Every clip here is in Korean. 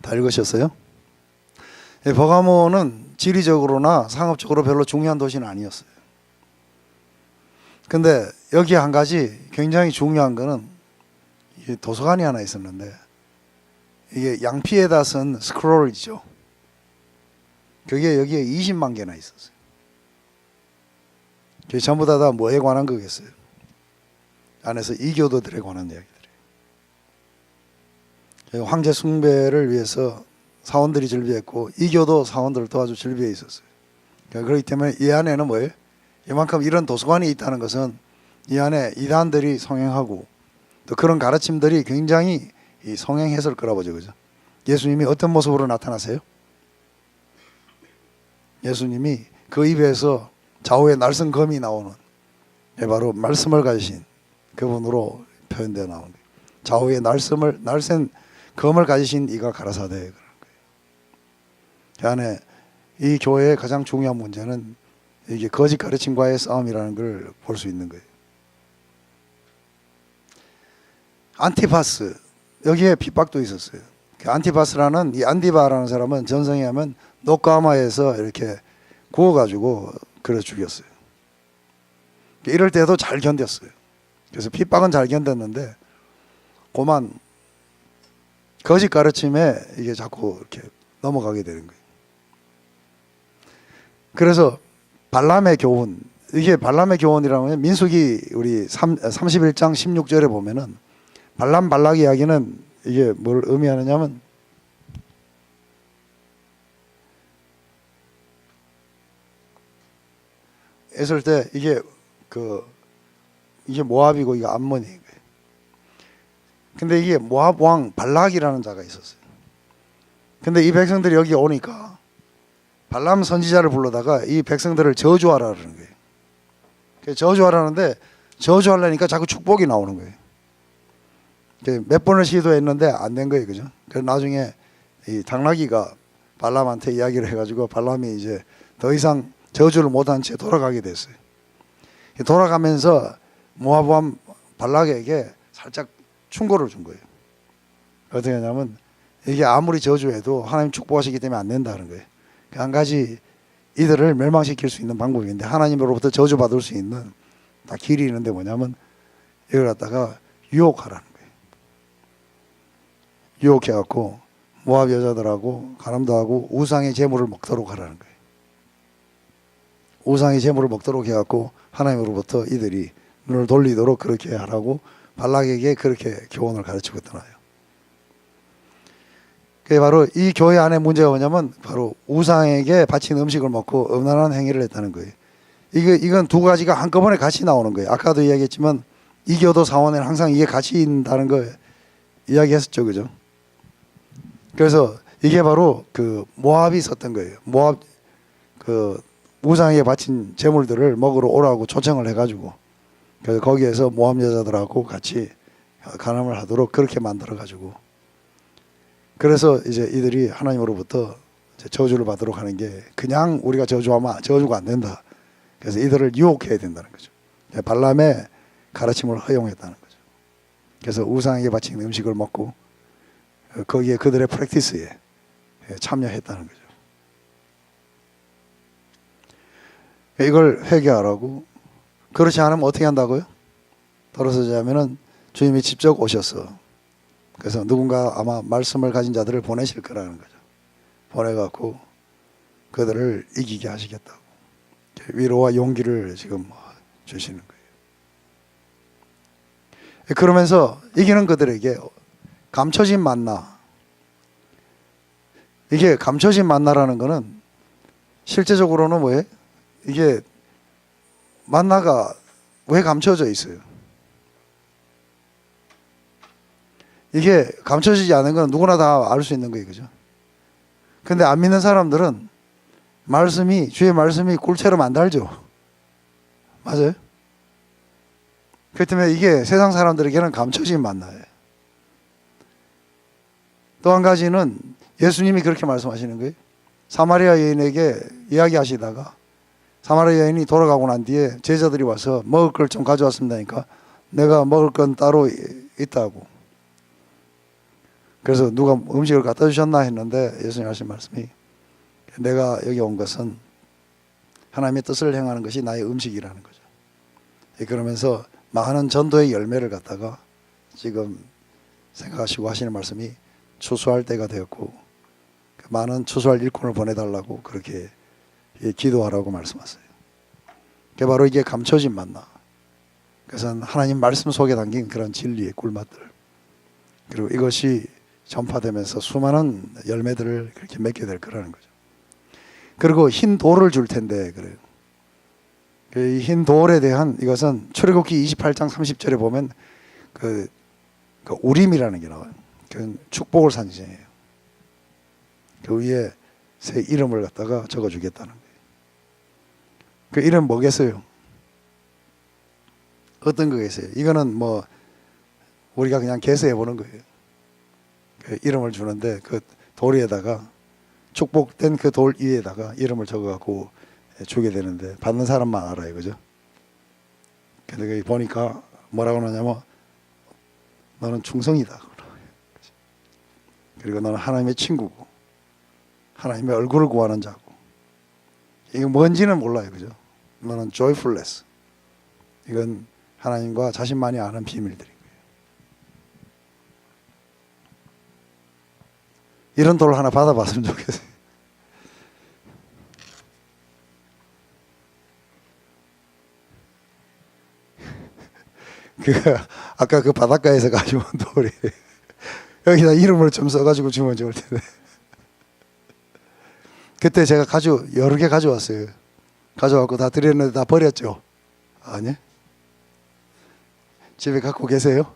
다 읽으셨어요? 예, 버가모는 지리적으로나 상업적으로 별로 중요한 도시는 아니었어요. 근데 여기 한 가지 굉장히 중요한 거는 도서관이 하나 있었는데 이게 양피에다 쓴 스크롤이죠. 그게 여기에 20만 개나 있었어요. 그게 전부 다 뭐에 관한 거겠어요? 안에서 이교도들에 관한 이야기들이에요. 황제 숭배를 위해서 사원들이 즐비했고 이교도 사원들을 도와줄 즐비해 있었어요. 그렇기 때문에 이 안에는 뭐예요? 이만큼 이런 도서관이 있다는 것은 이 안에 이단들이 성행하고 또 그런 가르침들이 굉장히 성행했을 거라 보죠. 그죠? 예수님이 어떤 모습으로 나타나세요? 예수님이 그 입에서 좌우에 날선 검이 나오는 바로 말씀을 가지신 그분으로 표현되어 나오는 거예요. 좌우에 날선 검을 가지신 이가 가라사대 그런 거예요. 그 안에 이 교회의 가장 중요한 문제는 이게 거짓 가르침과의 싸움이라는 걸 볼 수 있는 거예요. 안티파스 여기에 핍박도 있었어요. 그 안티파스라는 이 안디바라는 사람은 전성에 하면 노까마에서 이렇게 구워가지고 그래 죽였어요. 이럴 때도 잘 견뎠어요. 그래서 핍박은 잘 견뎠는데 고만 거짓 가르침에 이게 자꾸 이렇게 넘어가게 되는 거예요. 그래서 발람의 교훈, 이게 발람의 교훈이라고 하면 민수기 우리 31장 16절에 보면은 발람 발락 이야기는 이게 뭘 의미하느냐면 했을 때 이게 이게 모압이고 이게 암몬이에요. 근데 이게 모압 왕 발락이라는 자가 있었어요. 근데 이 백성들이 여기 오니까 발람 선지자를 불러다가 이 백성들을 저주하라 그러는 거예요. 저주하라는데 저주하려니까 자꾸 축복이 나오는 거예요. 몇 번을 시도했는데 안 된 거예요. 그죠? 그래서 나중에 이 당나귀가 발람한테 이야기를 해가지고 발람이 이제 더 이상 저주를 못한 채 돌아가게 됐어요. 돌아가면서 모압 왕 발락에게 살짝 충고를 준 거예요. 어떻게 하냐면 이게 아무리 저주해도 하나님 축복하시기 때문에 안 된다는 거예요. 한 가지 이들을 멸망시킬 수 있는 방법인데 하나님으로부터 저주받을 수 있는 다 길이 있는데 뭐냐면 이걸 갖다가 유혹하라는 거예요. 유혹해갖고 모압 여자들하고 가늠도 하고 우상의 제물을 먹도록 하라는 거예요. 우상의 제물을 먹도록 해갖고 하나님으로부터 이들이 눈을 돌리도록 그렇게 하라고 발락에게 그렇게 교훈을 가르치고 떠나요. 그게 바로 이 교회 안에 문제가 뭐냐면 바로 우상에게 바친 음식을 먹고 음란한 행위를 했다는 거예요. 이건 두 가지가 한꺼번에 같이 나오는 거예요. 아까도 이야기했지만 이교도 사원에는 항상 이게 같이 있다는 거 이야기했었죠. 그죠? 그래서 이게 바로 그 모압이 있었던 거예요. 모압 그 우상에게 바친 제물들을 먹으러 오라고 초청을 해가지고 그래서 거기에서 모압 여자들하고 같이 간음을 하도록 그렇게 만들어가지고 그래서 이제 이들이 하나님으로부터 이제 저주를 받도록 하는 게 그냥 우리가 저주하면 저주가 안 된다. 그래서 이들을 유혹해야 된다는 거죠. 발람의 가르침을 허용했다는 거죠. 그래서 우상에게 바친 음식을 먹고 거기에 그들의 프랙티스에 참여했다는 거죠. 이걸 회개하라고. 그렇지 않으면 어떻게 한다고요? 돌아서자면은 주님이 직접 오셔서 그래서 누군가 아마 말씀을 가진 자들을 보내실 거라는 거죠. 보내갖고 그들을 이기게 하시겠다고 위로와 용기를 지금 주시는 거예요. 그러면서 이기는 그들에게 감춰진 만나, 이게 감춰진 만나라는 거는 실제적으로는 뭐예요? 이게 만나가 왜 감춰져 있어요? 이게 감춰지지 않은 건 누구나 다 알 수 있는 거예요. 그죠? 근데 안 믿는 사람들은 주의 말씀이 꿀처럼 안 달죠. 맞아요? 그렇기 때문에 이게 세상 사람들에게는 감춰진 만나예요. 또 한 가지는 예수님이 그렇게 말씀하시는 거예요. 사마리아 여인에게 이야기하시다가 사마리아 여인이 돌아가고 난 뒤에 제자들이 와서 먹을 걸 좀 가져왔습니다니까 내가 먹을 건 따로 있다고. 그래서 누가 음식을 갖다 주셨나 했는데 예수님 하신 말씀이 내가 여기 온 것은 하나님의 뜻을 행하는 것이 나의 음식이라는 거죠. 그러면서 많은 전도의 열매를 갖다가 지금 생각하시고 하시는 말씀이 추수할 때가 되었고 많은 추수할 일꾼을 보내달라고 그렇게 기도하라고 말씀하세요. 바로 이게 감춰진 만나. 그래서 하나님 말씀 속에 담긴 그런 진리의 꿀맛들, 그리고 이것이 전파되면서 수많은 열매들을 그렇게 맺게 될 거라는 거죠. 그리고 흰 돌을 줄 텐데 그래요. 이 흰 돌에 대한 이것은 출애굽기 28장 30절에 보면 그 우림이라는 게 나와요. 그 축복을 상징해요. 그 위에 새 이름을 갖다가 적어주겠다는 거예요. 그 이름 뭐겠어요? 어떤 거겠어요? 이거는 뭐 우리가 그냥 개수해 보는 거예요. 그 이름을 주는데 그 돌 위에다가 축복된 그 돌 위에다가 이름을 적어갖고 주게 되는데 받는 사람만 알아요, 그죠? 근데 거기 보니까 뭐라고 하냐면 너는 충성이다. 그리고 너는 하나님의 친구고 하나님의 얼굴을 구하는 자고 이게 뭔지는 몰라요, 그죠? 너는 joyfulness. 이건 하나님과 자신만이 아는 비밀들인 거예요. 이런 돌을 하나 받아봤으면 좋겠어요. 아까 그 바닷가에서 가져온 돌이 여기다 이름을 좀 써가지고 주면 좋을 텐데. 그때 제가 여러 개 가져왔어요. 가져와서 다 드렸는데 다 버렸죠? 아니? 집에 갖고 계세요?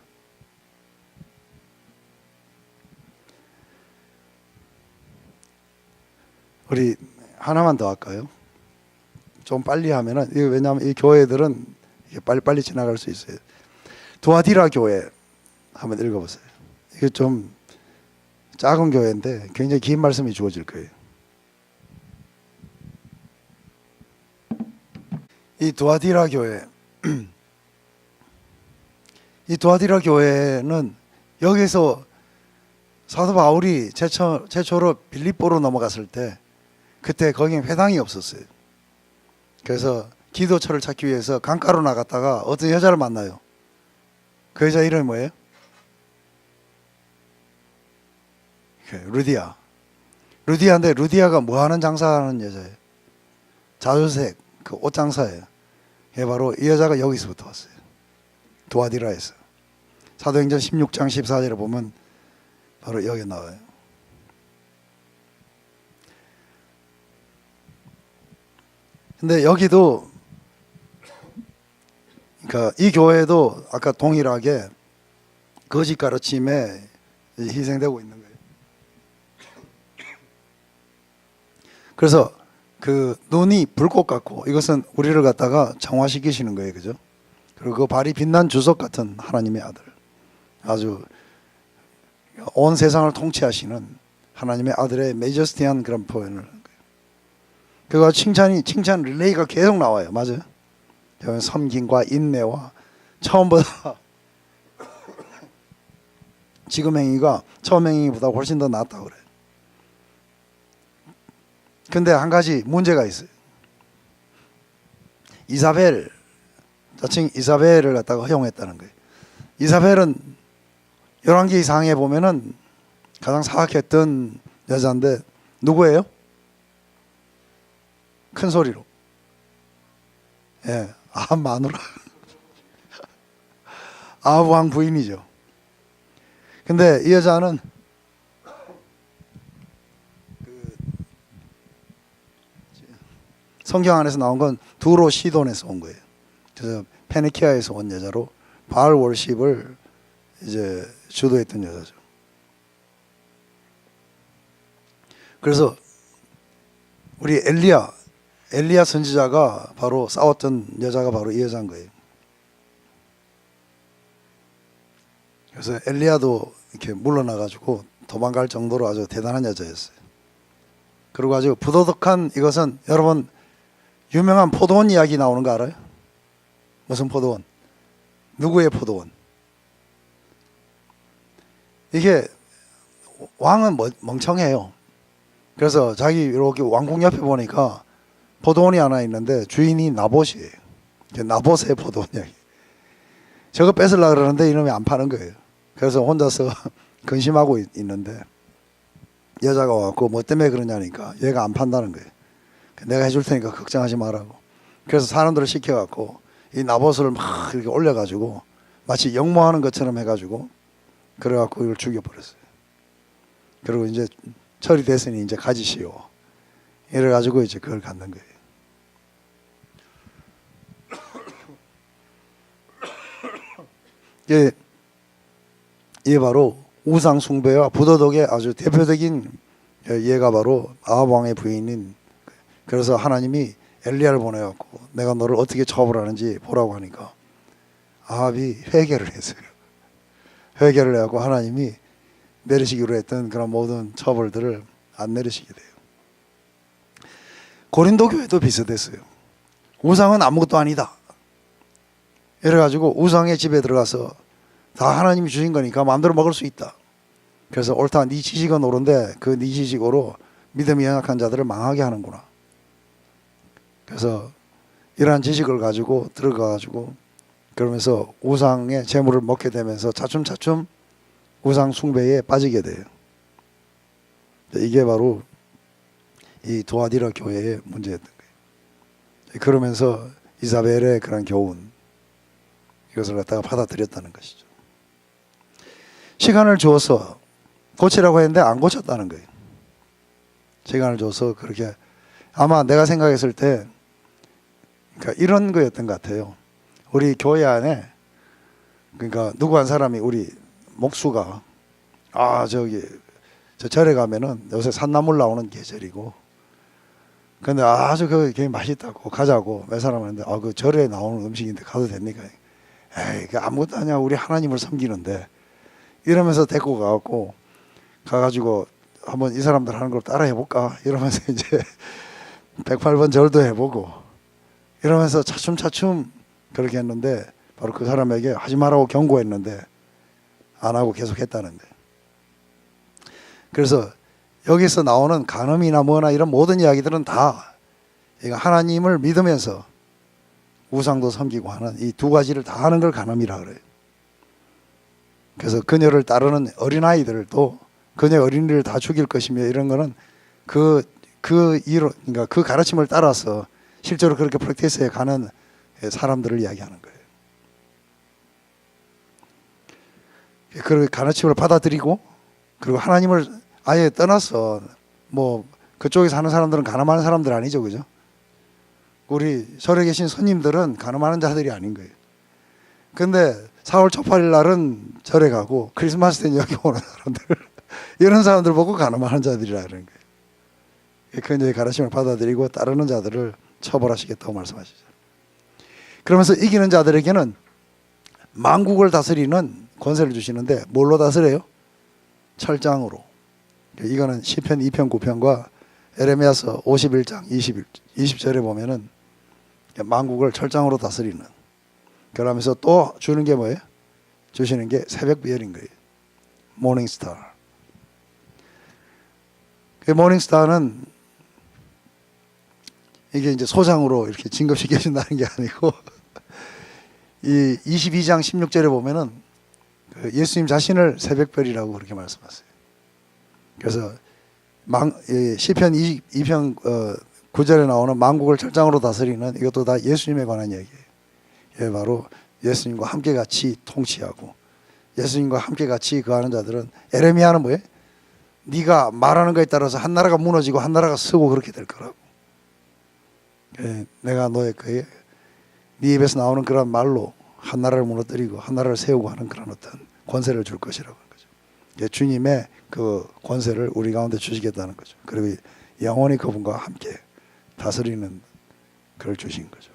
우리 하나만 더 할까요? 좀 빨리 하면은, 왜냐하면 이 교회들은 빨리빨리 지나갈 수 있어요. 두아디라 교회 한번 읽어보세요. 이게 좀 작은 교회인데 굉장히 긴 말씀이 주어질 거예요. 이 두아디라 교회, 이 두아디라 교회는 여기서 사도 바울이 최초로 빌립보로 넘어갔을 때 그때 거기는 회당이 없었어요. 그래서 기도처를 찾기 위해서 강가로 나갔다가 어떤 여자를 만나요. 그 여자 이름이 뭐예요? 루디아. 루디아인데 루디아가 뭐 하는 장사하는 여자예요? 자주색 그 옷 장사예요. 예, 바로 이 여자가 여기서부터 왔어요. 두아디라에서. 사도행전 16장 14절에 보면 바로 여기 나와요. 근데 여기도 그러니까 이 교회도 아까 동일하게 거짓 가르침에 희생되고 있는 거예요. 그래서 그 눈이 불꽃 같고 이것은 우리를 갖다가 정화시키시는 거예요, 그죠? 그리고 그 발이 빛난 주석 같은 하나님의 아들, 아주 온 세상을 통치하시는 하나님의 아들의 메저스티한 그런 표현을 하는 거예요. 그가 칭찬 릴레이가 계속 나와요, 맞아요? 섬김과 인내와 처음보다 지금 행위가 처음 행위보다 훨씬 더 낫다고 그래요. 근데 한 가지 문제가 있어요. 자칭 이사벨을 갖다가 허용했다는 거예요. 이사벨은 열왕기상에 보면은 가장 사악했던 여자인데 누구예요? 큰 소리로. 예, 마누라. 아합 왕 부인이죠. 근데 이 여자는 성경 안에서 나온 건 두로 시돈에서 온 거예요. 그래서 페니키아에서 온 여자로 바알 월십을 이제 주도했던 여자죠. 그래서 우리 엘리야 선지자가 바로 싸웠던 여자가 바로 이 여자인 거예요. 그래서 엘리야도 이렇게 물러나가지고 도망갈 정도로 아주 대단한 여자였어요. 그리고 아주 부도덕한, 이것은 여러분 유명한 포도원 이야기 나오는 거 알아요? 무슨 포도원? 누구의 포도원? 이게 왕은 멍청해요. 그래서 자기 이렇게 왕궁 옆에 보니까 포도원이 하나 있는데 주인이 나봇이에요. 나봇의 포도원이에요. 저거 뺏으려고 그러는데 이놈이 안 파는 거예요. 그래서 혼자서 근심하고 있는데 여자가 와갖고 뭐 때문에 그러냐니까 얘가 안 판다는 거예요. 내가 해줄 테니까 걱정하지 말라고. 그래서 사람들을 시켜갖고 이 나봇을 막 이렇게 올려가지고 마치 역모하는 것처럼 해가지고 그래갖고 이걸 죽여버렸어요. 그리고 이제 철이 됐으니 이제 가지시오. 이래가지고 이제 그걸 갖는 거예요. 이게 바로 우상 숭배와 부도덕의 아주 대표적인 예가 바로 아합 왕의 부인인. 그래서 하나님이 엘리야를 보내갖고 내가 너를 어떻게 처벌하는지 보라고 하니까 아합이 회개를 했어요. 회개를 해갖고 하나님이 내리시기로 했던 그런 모든 처벌들을 안 내리시게 돼요. 고린도 교회도 비슷했어요. 우상은 아무것도 아니다. 이래가지고 우상의 집에 들어가서 다 하나님이 주신 거니까 마음대로 먹을 수 있다. 그래서 옳다, 네 지식은 옳은데 그 네 지식으로 믿음이 연약한 자들을 망하게 하는구나. 그래서 이러한 지식을 가지고 들어가가지고 그러면서 우상의 재물을 먹게 되면서 차츰차츰 우상 숭배에 빠지게 돼요. 이게 바로 이 두아디라 교회의 문제였던 거예요. 그러면서 이사벨의 그런 교훈, 이것을 갖다가 받아들였다는 것이죠. 시간을 주어서 고치라고 했는데 안 고쳤다는 거예요. 시간을 줘서 그렇게, 아마 내가 생각했을 때 그러니까 이런 거였던 것 같아요. 우리 교회 안에 그러니까 누구 한 사람이 우리 목수가 저 절에 가면은 요새 산나물 나오는 계절이고 근데 아주 그게 맛있다고 가자고 몇 사람 하는데 그 절에 나오는 음식인데 가도 됩니까? 에이, 그 아무것도 아니야. 우리 하나님을 섬기는데 이러면서 데리고 가가지고 한번 이 사람들 하는 걸 따라 해볼까? 이러면서 이제 108번 절도 해보고 이러면서 차츰차츰 그렇게 했는데 바로 그 사람에게 하지 말라고 경고했는데 안 하고 계속 했다는 거예요. 그래서 여기서 나오는 간음이나 뭐나 이런 모든 이야기들은 다 하나님을 믿으면서 우상도 섬기고 하는 이 두 가지를 다 하는 걸 간음이라 그래요. 그래서 그녀를 따르는 어린아이들도 그녀 어린이를 다 죽일 것이며 이런 거는 그러니까 그 가르침을 따라서 실제로 그렇게 프랙티스에 가는 사람들을 이야기하는 거예요. 그 가르침을 받아들이고 그리고 하나님을 아예 떠나서 뭐 그쪽에 사는 사람들은 가늠하는 사람들 아니죠, 그죠? 우리 절에 계신 손님들은 가늠하는 자들이 아닌 거예요. 근데 4월 초팔일 날은 절에 가고 크리스마스 때는 여기 오는 사람들 이런 사람들 보고 가늠하는 자들이라는 거예요. 그녀의 가르침을 받아들이고 따르는 자들을 처벌하시겠다고 말씀하시죠. 그러면서 이기는 자들에게는 만국을 다스리는 권세를 주시는데 뭘로 다스려요? 철장으로. 이거는 시편 2편 9편과 에레미야서 51장 20절에 보면은 만국을 철장으로 다스리는. 그러면서 또 주는 게 뭐예요? 주시는 게 새벽별인 거예요. 모닝스타. 그 모닝스타는 이게 이제 소장으로 이렇게 진급시켜 준다는 게 아니고 이 22장 16절에 보면은 예수님 자신을 새벽별이라고 그렇게 말씀하세요. 그래서 시편 2편 9절에 나오는 만국을 철장으로 다스리는 이것도 다 예수님에 관한 얘기예요. 예, 바로 예수님과 함께 같이 통치하고 예수님과 함께 같이 거하는 자들은 에레미야는 뭐예요? 네가 말하는 것에 따라서 한 나라가 무너지고 한 나라가 서고 그렇게 될 거라고. 예, 내가 너의 네 입에서 나오는 그런 말로 한 나라를 무너뜨리고 한 나라를 세우고 하는 그런 어떤 권세를 줄 것이라고 하는 거죠. 예, 주님의 그 권세를 우리 가운데 주시겠다는 거죠. 그리고 영원히 그분과 함께 다스리는 그걸 주신 거죠.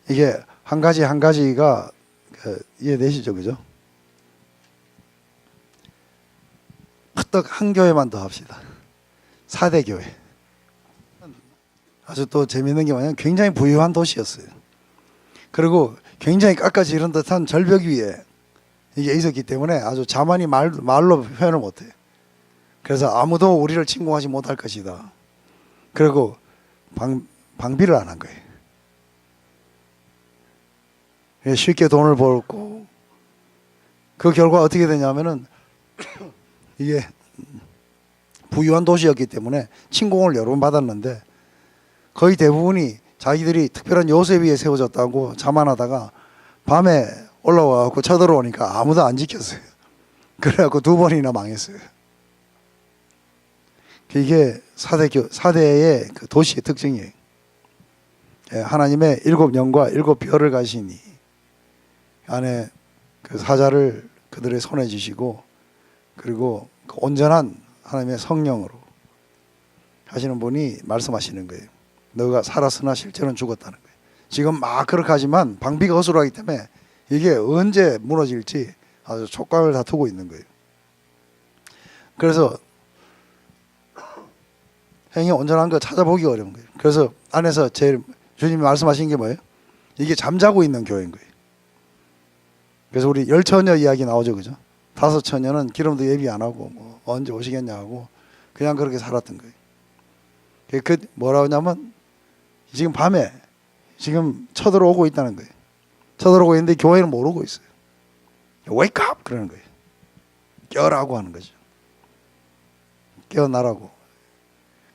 이게 한 가지 한 가지가 이해되시죠, 그죠? 딱 한 교회만 더 합시다. 4대 교회. 아주 또 재미있는 게 뭐냐면 굉장히 부유한 도시였어요. 그리고 굉장히 깎아지른 듯한 절벽 위에 이게 있었기 때문에 아주 자만이 말로 표현을 못해요. 그래서 아무도 우리를 침공하지 못할 것이다. 그리고 방비를 안 한 거예요. 쉽게 돈을 벌고 그 결과 어떻게 되냐면은 이게 부유한 도시였기 때문에 침공을 여러 번 받았는데 거의 대부분이 자기들이 특별한 요새 위에 세워졌다고 자만하다가 밤에 올라와갖고 쳐들어오니까 아무도 안 지켰어요. 그래갖고 2번이나 망했어요. 이게 사대의 그 도시의 특징이에요. 하나님의 7영과 7별을 가시니 안에 그 사자를 그들의 손에 쥐시고 그리고 그 온전한 하나님의 성령으로 하시는 분이 말씀하시는 거예요. 너가 살았으나 실제로는 죽었다는 거예요. 지금 막 그렇게 하지만 방비가 허술하기 때문에 이게 언제 무너질지 아주 촉각을 다투고 있는 거예요. 그래서 행위 온전한 거 찾아보기 어려운 거예요. 그래서 안에서 제일 주님이 말씀하신 게 뭐예요? 이게 잠자고 있는 교회인 거예요. 그래서 우리 10처녀 이야기 나오죠, 그죠? 5처녀는 기름도 예비 안 하고 뭐 언제 오시겠냐 하고 그냥 그렇게 살았던 거예요. 그 뭐라 하냐면 지금 밤에 지금 쳐들어오고 있다는 거예요. 쳐들어오고 있는데 교회는 모르고 있어요. Wake up! 그러는 거예요. 깨어라고 하는 거죠. 깨어나라고.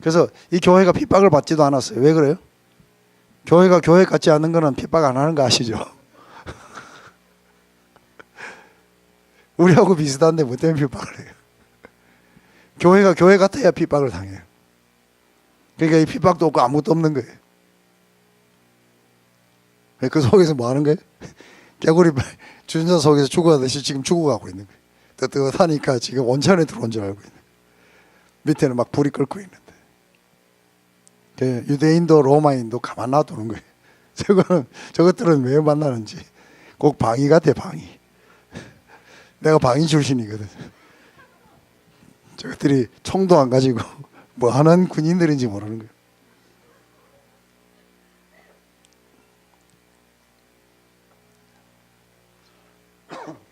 그래서 이 교회가 핍박을 받지도 않았어요. 왜 그래요? 교회가 교회 같지 않은 거는 핍박 안 하는 거 아시죠? 우리하고 비슷한데 뭐 때문에 핍박을 해요? 교회가 교회 같아야 핍박을 당해요. 그러니까 이 핍박도 없고 아무것도 없는 거예요. 그 속에서 뭐 하는 거예요? 개구리 주전자 속에서 죽어가듯이 지금 죽어가고 있는 거예요. 뜨뜻하니까 지금 온천에 들어온 줄 알고 있는 거예요. 밑에는 막 불이 끓고 있는데. 유대인도 로마인도 가만 놔두는 거예요. 저것들은 왜 만나는지. 꼭 방위 같아, 방위. 내가 방위 출신이거든. 저것들이 총도 안 가지고 뭐 하는 군인들인지 모르는 거예요.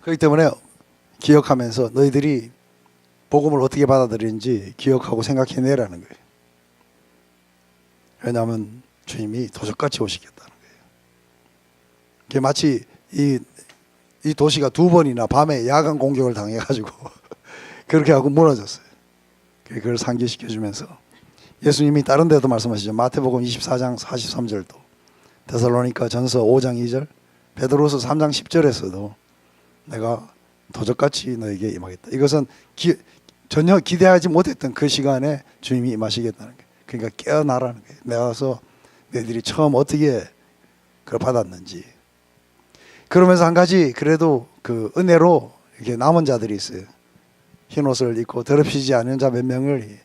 그렇기 때문에 기억하면서 너희들이 복음을 어떻게 받아들이는지 기억하고 생각해내라는 거예요. 왜냐하면 주님이 도적같이 오시겠다는 거예요. 그게 마치 이 도시가 2번이나 밤에 야간 공격을 당해가지고 그렇게 하고 무너졌어요. 그걸 상기시켜주면서 예수님이 다른 데도 말씀하시죠. 마태복음 24장 43절도, 데살로니가 전서 5장 2절, 베드로서 3장 10절에서도 내가 도적같이 너에게 임하겠다. 이것은 전혀 기대하지 못했던 그 시간에 주님이 임하시겠다는 거예요. 그러니까 깨어나라는 거예요. 내가서 너희들이 처음 어떻게 그걸 받았는지. 그러면서 한 가지 그래도 그 은혜로 이렇게 남은 자들이 있어요. 흰 옷을 입고 더럽히지 않은 자 몇 명을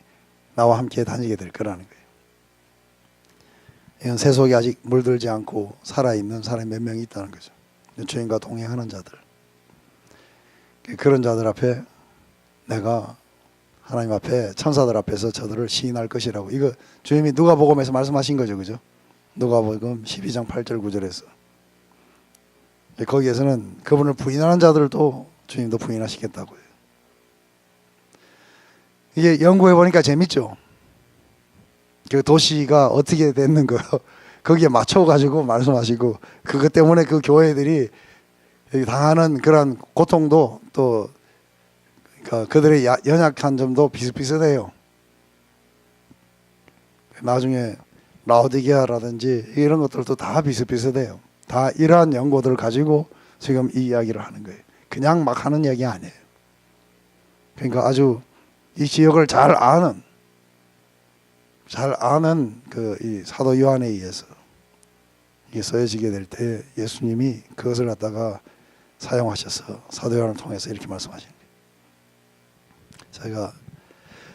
나와 함께 다니게 될 거라는 거예요. 이건 세속에 아직 물들지 않고 살아있는 사람이 몇 명이 있다는 거죠. 주님과 동행하는 자들. 그런 자들 앞에 내가 하나님 앞에 천사들 앞에서 저들을 시인할 것이라고. 이거 주님이 누가복음에서 말씀하신 거죠, 그죠? 누가복음 12장 8절 9절에서 거기에서는 그분을 부인하는 자들도 주님도 부인하시겠다고요. 이게 연구해 보니까 재밌죠. 그 도시가 어떻게 됐는 거요? 거기에 맞춰 가지고 말씀하시고 그것 때문에 그 교회들이 당하는 그런 고통도 또 그러니까 그들의 연약한 점도 비슷비슷해요. 나중에 라오디게아라든지 이런 것들도 다 비슷비슷해요. 다 이러한 연고들을 가지고 지금 이 이야기를 하는 거예요. 그냥 막 하는 이야기 아니에요. 그러니까 아주 이 지역을 잘 아는 그 이 사도 요한에 의해서 이게 써져지게 될 때 예수님이 그것을 갖다가 사용하셔서 사도 요한을 통해서 이렇게 말씀하시는 거예요. 저희가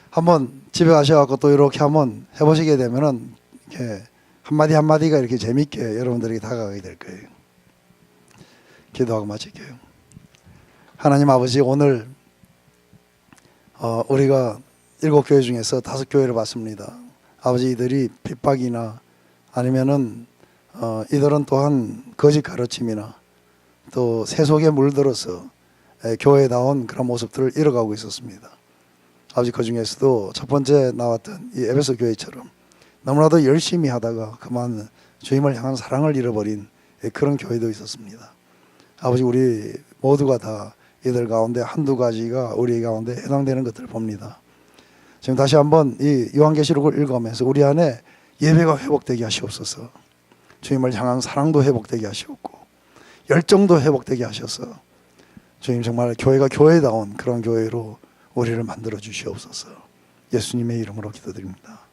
한번 집에 가셔갖고 또 이렇게 한번 해보시게 되면은 이렇게 한마디 한마디가 이렇게 재밌게 여러분들에게 다가가게 될 거예요. 기도하고 마칠게요. 하나님 아버지, 오늘 우리가 7교회 중에서 5교회를 봤습니다. 아버지, 이들이 핍박이나 아니면은 이들은 또한 거짓 가르침이나 또 세속에 물들어서 교회다운 그런 모습들을 잃어가고 있었습니다. 아버지, 그 중에서도 첫 번째 나왔던 이 에베소 교회처럼 너무나도 열심히 하다가 그만 주님을 향한 사랑을 잃어버린 그런 교회도 있었습니다. 아버지, 우리 모두가 다 이들 가운데 한두 가지가 우리 가운데 해당되는 것들을 봅니다. 지금 다시 한번 이 요한계시록을 읽으면서 우리 안에 예배가 회복되게 하시옵소서. 주님을 향한 사랑도 회복되게 하시옵고 열정도 회복되게 하셔서 주님 정말 교회가 교회다운 그런 교회로 우리를 만들어 주시옵소서. 예수님의 이름으로 기도드립니다.